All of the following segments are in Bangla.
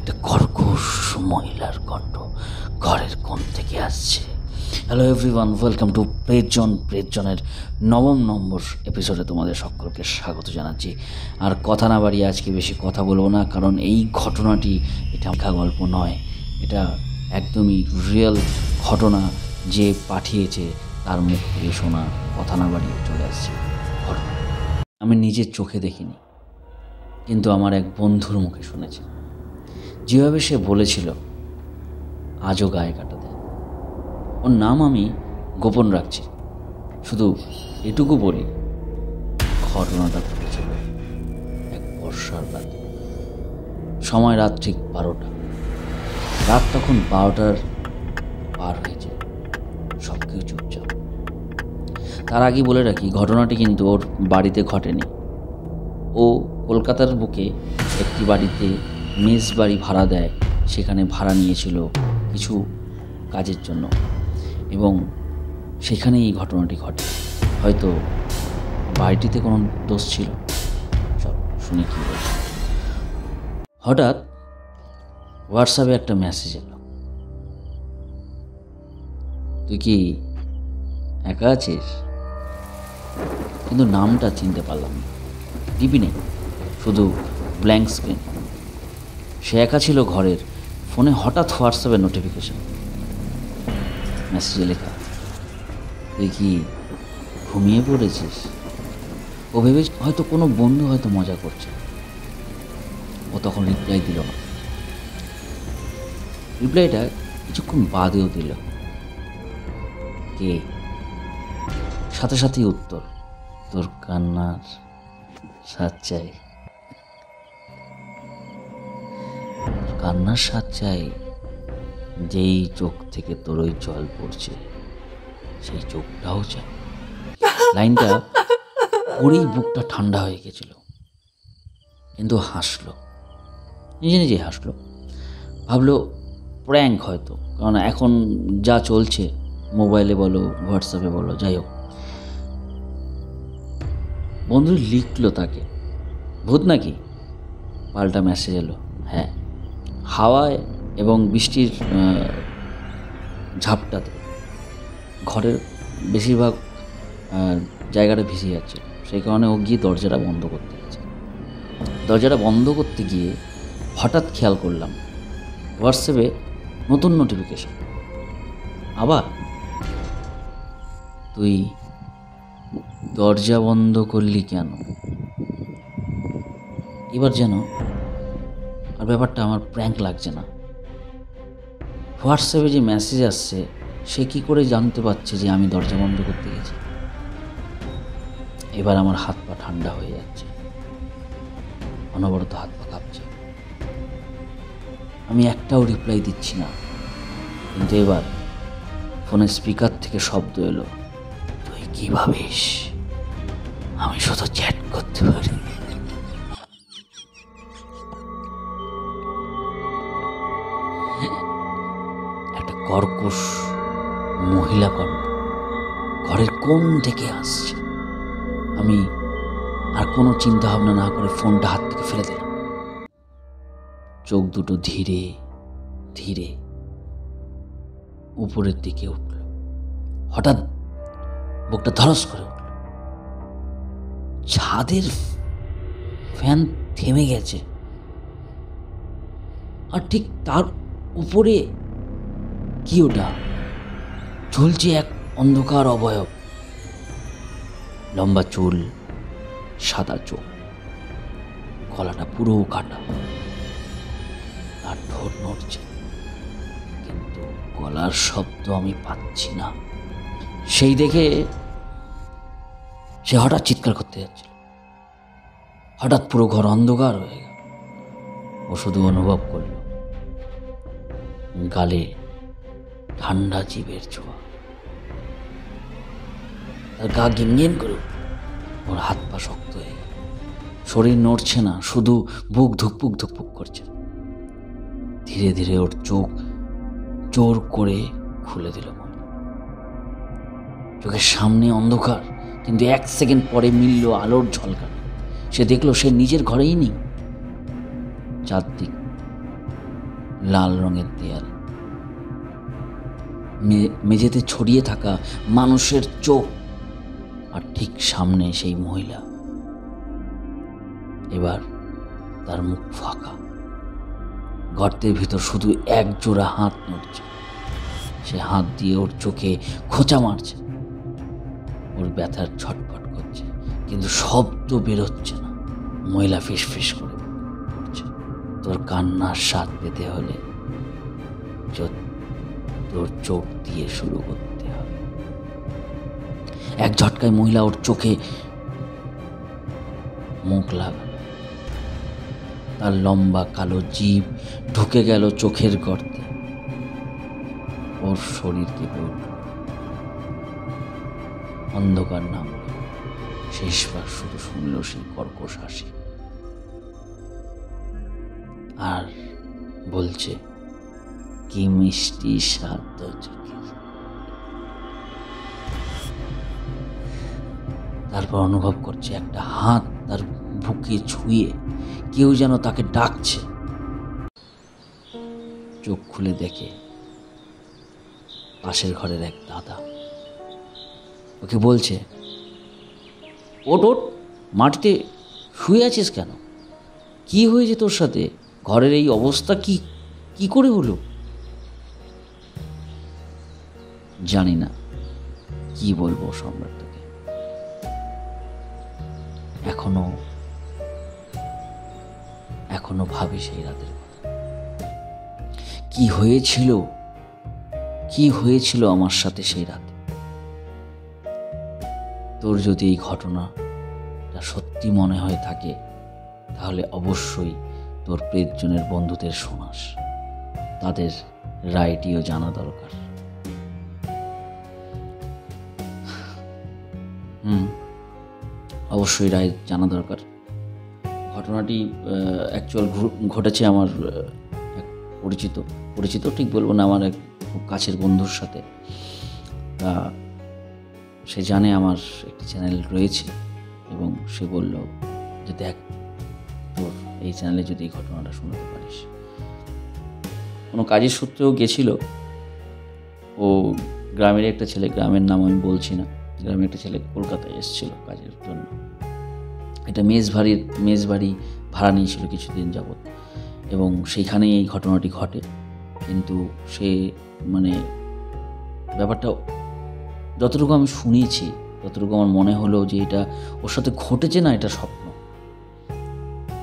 একটা কর্কশ মহিলার কণ্ঠ ঘরের কোণ থেকে আসছে। হ্যালো এভরিওয়ান, ওয়েলকাম টু প্রেতজনের 9ম নম্বর এপিসোডে তোমাদের সকলকে স্বাগত জানাচ্ছি। আর কথা না বাড়িয়ে আজকে বেশি কথা বলবো না, কারণ এই ঘটনাটি এটা লেখা গল্প নয়, এটা একদমই রিয়েল ঘটনা। যে পাঠিয়েছে তার মুখ থেকে শোনা, কথা না বাড়িয়ে চলে আসছে ঘটনা। আমি নিজের চোখে দেখিনি, কিন্তু আমার এক বন্ধুর মুখে শুনেছি। যেভাবে সে বলেছিল আজও গায়ে কাটা দেয়। ওর নাম আমি গোপন রাখছি, শুধু এটুকু বলি ঘটনাটা ঘটেছিল এক বর্ষার রাতে। সময় রাত ঠিক 12টা। রাত তখন 12টার পার হয়েছে, সব কেউ চুপচাপ। তার আগে বলে রাখি, ঘটনাটি কিন্তু ওর বাড়িতে ঘটেনি। ও কলকাতার বুকে একটি বাড়িতে মেস বাড়ি ভাড়া দেয়, সেখানে ভাড়া নিয়েছিল কিছু কাজের জন্য, এবং সেখানেই এই ঘটনাটি ঘটে। হয়তো বাড়িটিতে কোনো দোষ ছিল। চল শুনি কী বলছে। হঠাৎ হোয়াটসঅ্যাপে একটা মেসেজ এলো, তুই কি একা আছিস? কিন্তু নামটা চিনতে পারলাম না। টিপি নেই, শুধু ব্ল্যাঙ্ক স্ক্রিন। সে একা ছিল ঘরের। ফোনে হঠাৎ হোয়াটসঅ্যাপের নোটিফিকেশন, মেসেজে লেখা, তুই কি ঘুমিয়ে পড়েছিস? ও ভেবে হয়তো কোনো বন্ধু হয়তো মজা করছে। ও তখন রিপ্লাই দিল না। রিপ্লাইটা কিছুক্ষণ বাদেও দিল, কে? সাথে সাথেই উত্তর, তোর কান্নার স্বাদ চাই। কান্নার স্বাদ চাই, যেই চোখ থেকে তোর ওই জল পড়ছে সেই চোখটাও চাই। লাইনটা পরেই বুকটা ঠান্ডা হয়ে গেছিল, কিন্তু হাসলো, নিজে নিজেই হাসলো। ভাবলো প্র্যাঙ্ক হয়তো, কারণ এখন যা চলছে মোবাইলে বলো হোয়াটসঅ্যাপে বলো, যাই হোক। বন্ধু লিখলো তাকে, ভূত নাকি? পাল্টা মেসেজ এলো, হ্যাঁ, হাওয়ায় এবং বৃষ্টির ঝাপটাতে ঘরের বেশিরভাগ জায়গাটা ভিজে যাচ্ছে। সেই কারণে ও গিয়ে দরজাটা বন্ধ করতে গেছে। দরজাটা বন্ধ করতে গিয়ে হঠাৎ খেয়াল করলাম হোয়াটসঅ্যাপে নতুন নোটিফিকেশন। আবার, তুই দরজা বন্ধ করলি কেন? এবার যেন আর ব্যাপারটা আমার প্র্যাঙ্ক লাগছে না। হোয়াটসঅ্যাপে যে মেসেজ আসছে, সে কি করে জানতে পারছে যে আমি দরজা বন্ধ করতে গেছি? এবার আমার হাত পা ঠান্ডা হয়ে যাচ্ছে, অনবরত হাত পা কাঁপছে। আমি একটাও রিপ্লাই দিচ্ছি না, কিন্তু এবার ফোনের স্পিকার থেকে শব্দ এলো, তুই কি ভাবিস আমি শুধু চ্যাট করতে পারি? একটা কর্কশ মহিলা কণ্ঠ ঘরের কোণ থেকে আসছে। আমি আর কোনো চিন্তা ভাবনা না করে ফোনটা হাত থেকে ফেলে দিলাম। চোখ দুটো ধীরে ধীরে উপরের দিকে উঠল। হঠাৎ বুকটা ধরস করে উঠল। ছাদের ফ্যান থেমে গেছে, আর ঠিক তার উপরে কি ওটা ঝুলছে এক অন্ধকার অবয়ব। লম্বা চুল, সাদা চোখ, গলাটা পুরো কাটা, আর ঠোঁট নড়ছে, কিন্তু গলার শব্দ আমি পাচ্ছি না। সেই দেখে সে হঠাৎ চিৎকার করতে যাচ্ছিল। হঠাৎ পুরো ঘর অন্ধকার হয়ে গেল। ও শুধু অনুভব করল গালে ঠান্ডা জীবের ছোঁয়া। তার গা গিনগিন করে উঠল। ওর হাত পা শক্ত হয়ে গেল, শরীর নড়ছে না, শুধু বুক ধুকপুক ধুকপুক করছে। ধীরে ধীরে ওর চোখ জোর করে খুলে দিল। চোখের সামনে অন্ধকার, কিন্তু 1 সেকেন্ড পরে মিলল আলোর ঝলকানি। সে দেখলো সে নিজের ঘরেই নেই। চারদিক লাল রঙের দেয়াল, মেঝেতে ছড়িয়ে থাকা মানুষের চোখ, আর ঠিক সামনে সেই মহিলা। এবার তার মুখ ফাঁকা, গর্তের ভিতর শুধু এক জোড়া হাত নড়ছে। সে হাত দিয়ে ওর চোখে খোঁচা মারছে, ওর ব্যথার ছটফট করছে, কিন্তু শব্দ বেরোচ্ছে না। মহিলা ফিসফিস করে পড়ছে, তোর কান্নার স্বাদ পেতে হলে তোর চোখ দিয়ে শুরু করতে হবে। এক ঝটকায় মহিলা ওর চোখে মুখ লাগা, তার লম্বা কালো জিভ ঢুকে গেল চোখের গর্তে। ওর শরীর কেঁপে উঠল, অন্ধকার নামল। শেষবার শুধু শুনল সেই কর্কশ হাসি, আর বলছে, কি মিষ্টি স্বাদ তোর চোখের। তারপর অনুভব করছে একটা হাত তার বুকে ছুঁয়ে কেউ যেন তাকে ডাকছে। চোখ খুলে দেখে পাশের ঘরের এক দাদা ওকে বলছে, ওট ওট, মাটিতে শুয়ে আছিস কেন? কি হয়েছে তোর সাথে? ঘরের এই অবস্থা কি করে হলো? জানি না কি বলবো সম্রাট তোকে। এখনো ভাবি সেই রাতের কথা। কি হয়েছিল আমার সাথে সেই রাতে। তোর যদি এই ঘটনাটা সত্যি মনে হয়ে থাকে, তাহলে অবশ্যই তোর প্রিয়জনের বন্ধুদের শোনাস। তাদের রায়টিও জানা দরকার। অবশ্যই রায় জানা দরকার। ঘটনাটি অ্যাকচুয়াল ঘটেছে আমার এক পরিচিত ঠিক বলবো না, আমার এক খুব কাছের বন্ধুর সাথে। তা সে জানে আমার একটি চ্যানেল রয়েছে, এবং সে বলল যে দেখ, তোর এই চ্যানেলে যদি এই ঘটনাটা শোনাতে পারিস। কোনো কাজের সূত্রেও গেছিল। ও গ্রামের একটা ছেলে, গ্রামের নাম আমি বলছি না, গ্রামের একটা ছেলে কলকাতায় এসেছিল কাজের জন্য। এটা মেস বাড়ি ভাড়া নিয়েছিল কিছুদিন যাবৎ, এবং সেইখানেই এই ঘটনাটি ঘটে। কিন্তু সে ব্যাপারটা যতটুকু আমি শুনেছি, যতটুকু আমার মনে হলো যে এটা ওর সাথে ঘটেছে না, এটা স্বপ্ন।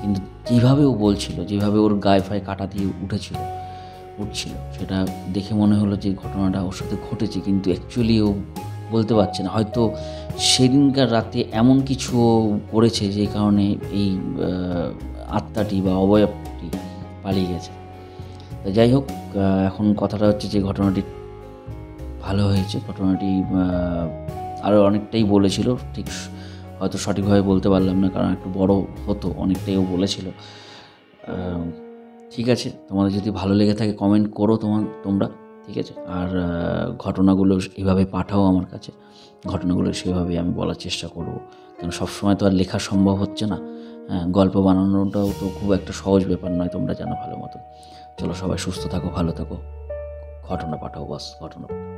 কিন্তু যেভাবে ও বলছিল, যেভাবে ওর গায়ে ফায়ে কাটা দিয়ে উঠছিল, সেটা দেখে মনে হলো যে ঘটনাটা ওর সাথে ঘটেছে, কিন্তু অ্যাকচুয়ালি ও বলতে পারছে না। হয়তো সেদিনকার রাতে এমন কিছু করেছে যে কারণে এই আত্মাটি বা অবয়বটি পালিয়ে গেছে। তো যাই হোক, এখন কথাটা হচ্ছে যে ঘটনাটি ভালো হয়েছে। ঘটনাটি আরও অনেকটাই বলেছিল, ঠিক হয়তো সঠিকভাবে বলতে পারলাম না, কারণ একটু বড় হতো, অনেকটাইও বলেছিল। ঠিক আছে, তোমাদের যদি ভালো লেগে থাকে কমেন্ট করো তোমরা, ঠিক আছে। আর ঘটনাগুলো এভাবে পাঠাও আমার কাছে, ঘটনাগুলো সেভাবেই আমি বলার চেষ্টা করব, কারণ সবসময় তো আর লেখা সম্ভব হচ্ছে না। গল্প বানানোটাও তো খুব একটা সহজ ব্যাপার নয়, তোমরা জানো ভালো মতো। চলো, সবাই সুস্থ থাকো, ভালো থাকো, ঘটনা পাঠাও, বাস ঘটনা পাঠাও।